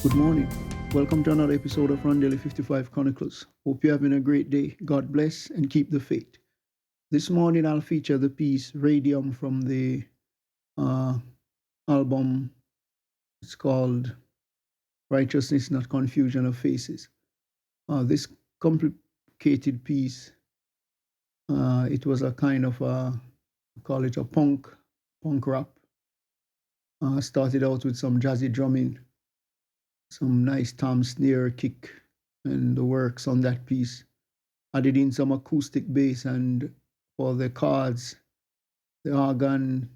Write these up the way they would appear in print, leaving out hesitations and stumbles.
Good morning. Welcome to another episode of Rondelle55 Chronicles. Hope you're having a great day. God bless and keep the faith. This morning I'll feature the piece Radium from the uh, album. It's called Righteousness, Not Confusion of Faces. This complicated piece, it was a kind of call it a punk rap. Started out with some jazzy drumming, some nice tom snare kick, and the works on that piece. Added in some acoustic bass and for the chords, the organ,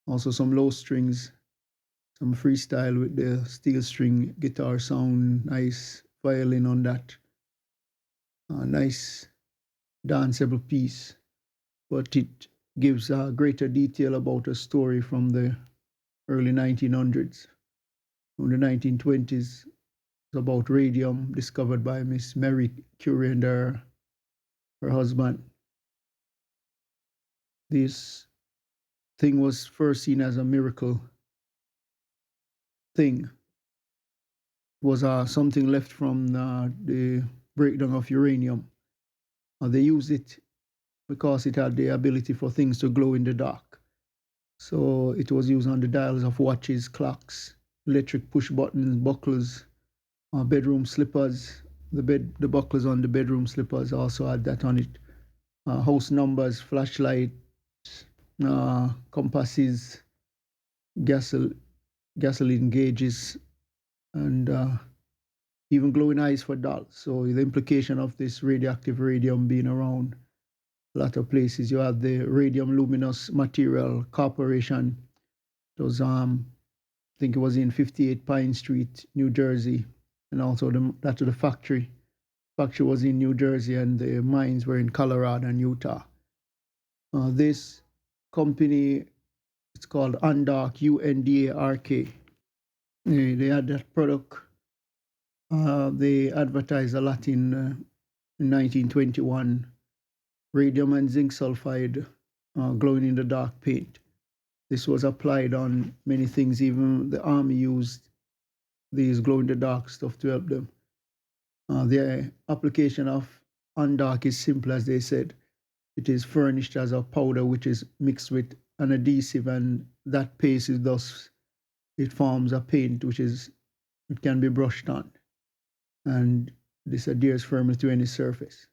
also some low strings, some freestyle with the steel string guitar sound, nice violin on that, nice danceable piece. But it gives greater detail about a story from the early 1900s. From the 1920s, it's about radium discovered by Miss Mary Curie and her husband. This thing was first seen as a miracle thing. It was something left from the breakdown of uranium. They used it because it had the ability for things to glow in the dark. So it was used on the dials of watches, clocks, electric push buttons, buckles, bedroom slippers. The buckles on the bedroom slippers also had that on it. House numbers, flashlights, compasses, gasol- gasoline gauges, and even glowing eyes for dolls. So the implication of this radioactive radium being around a lot of places. You have the Radium Luminous Material Corporation. It was I think it was in 58 Pine Street, New Jersey, and also that of the factory. Factory was in New Jersey, and the mines were in Colorado and Utah. This company, it's called Undark, Undark. They had that product. They advertised a lot in 1921. Radium and zinc sulfide glowing in the dark paint. This was applied on many things. Even the army used these glow in the dark stuff to help them. The application of Undark is simple, as they said. It is furnished as a powder which is mixed with an adhesive, and that paste is thus it forms a paint which is it can be brushed on, and this adheres firmly to any surface.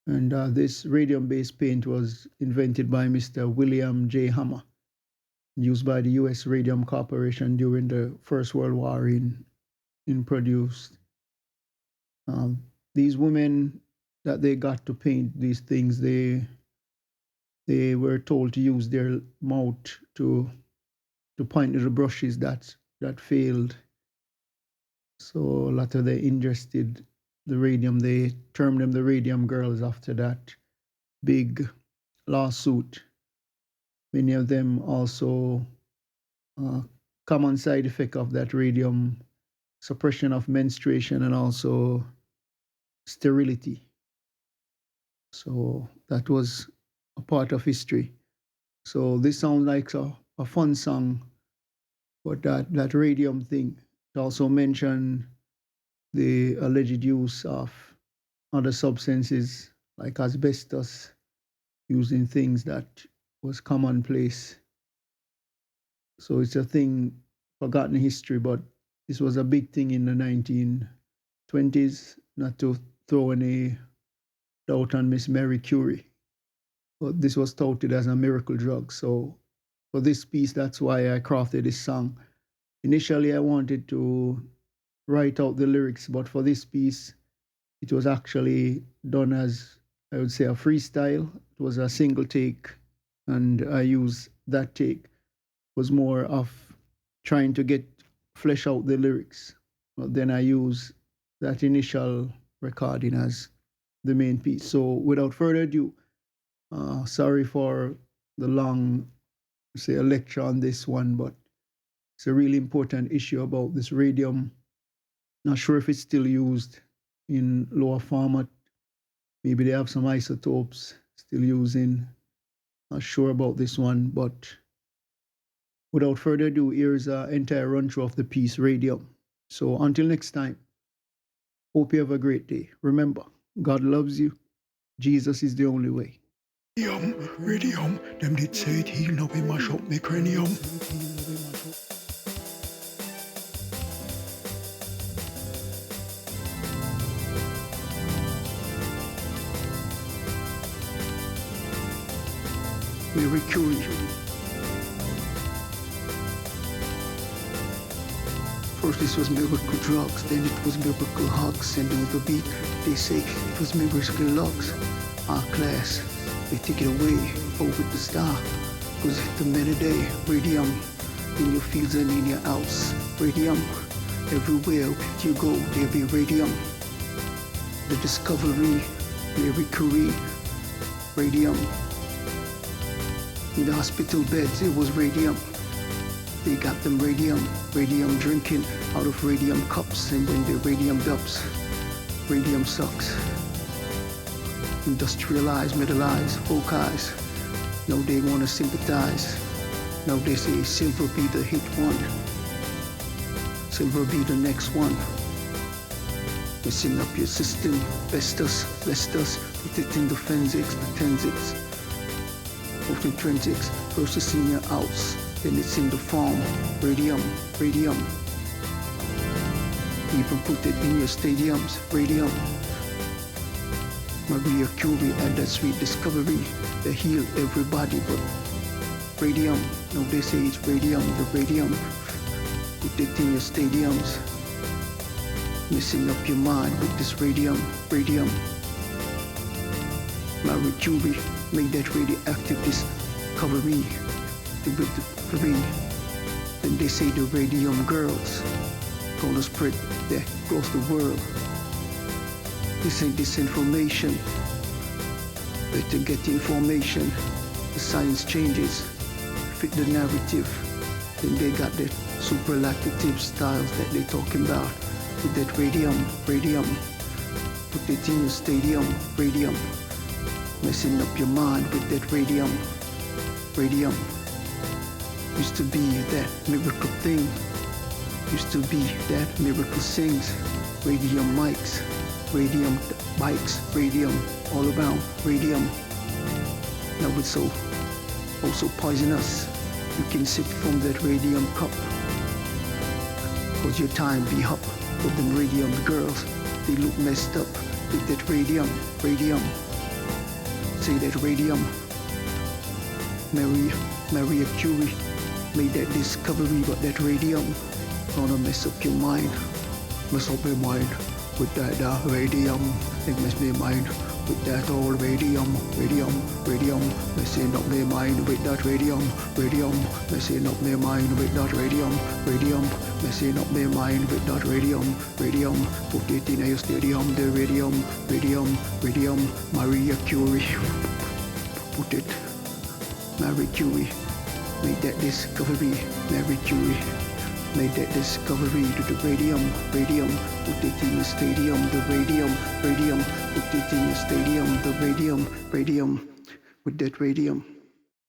And this radium-based paint was invented by Mr. William J. Hammer, used by the U.S. Radium Corporation during the First World War in produced. These women that they got to paint these things, they were told to use their mouth to point to the brushes that failed. So a lot of they ingested the radium. They termed them the Radium Girls after that big lawsuit. Many of them also common side effect of that radium, suppression of menstruation and also sterility. So that was a part of history. So this sounds like a fun song, but that radium thing. It also mentioned the alleged use of other substances like asbestos used in things that was commonplace. So it's a thing forgotten history, but this was a big thing in the 1920s, not to throw any doubt on Miss Mary Curie. But this was touted as a miracle drug. So for this piece, that's why I crafted this song. Initially, I wanted to write out the lyrics, but for this piece, it was actually done as, I would say, a freestyle. It was a single take, and I used that take. It was more of trying to flesh out the lyrics. But then I use that initial recording as the main piece. So without further ado, sorry for the long, say, a lecture on this one, but it's a really important issue about this radium. Not sure if it's still used in lower format. Maybe they have some isotopes still using. Not sure about this one, but without further ado, here's an entire run through of the piece Radium. So until next time, hope you have a great day. Remember, God loves you. Jesus is the only way. Radium, them did say it heal, now we mash up me cranium. Mary Curie. First this was miracle drugs, then it was miracle hugs, and on the beat they say it was miracle lugs. Our class, they take it away, over the star, cause the many day, radium, in your fields and in your house, radium, everywhere you go, there be radium. The discovery, Mary Curie, radium. In the hospital beds, it was radium. They got them radium drinking out of radium cups, and when they radium dubs, radium sucks. Industrialized, metallized, folk eyes. Now they wanna sympathize. Now they say silver be the hit one. Silver be the next one. Messing up your system, best us, put it in the forensics, the tensics. Of intrinsics versus in your house, then it's in the farm. Radium. Even put it in your stadiums. Radium. Maria Curie had that sweet discovery that healed everybody, but radium. Now they say it's radium, the radium. Put it in your stadiums. Messing up your mind with this radium. Marie Curie made that radioactive discovery with the free. Then they say the radium girls gonna spread that across the world. This ain't disinformation. Better get the information. The science changes, fit the narrative. Then they got that superlative styles that they talking about. With that radium. Put it in your stadium. Radium. Messing up your mind with that radium. Used to be that miracle thing. Used to be that miracle sings. Radium mics, radium bikes, radium all around, radium. Now it's so also poisonous. You can sip from that radium cup. Cause your time be up. But them radium girls, they look messed up with that radium. Say that radium. Maria Curie made that discovery, but that radium gonna mess up your mind. Mess up your mind with that radium. It mess me mind with that old radium. Messing up my mind with that radium. Messing up my mind with that radium. Messing up my mind with that radium. Put it in your stadium, the radium. Maria Curie. Put it. Marie Curie made that discovery. Marie Curie made that discovery to the radium. Put it in your stadium, the radium. Put it in your stadium, the radium. With that radium.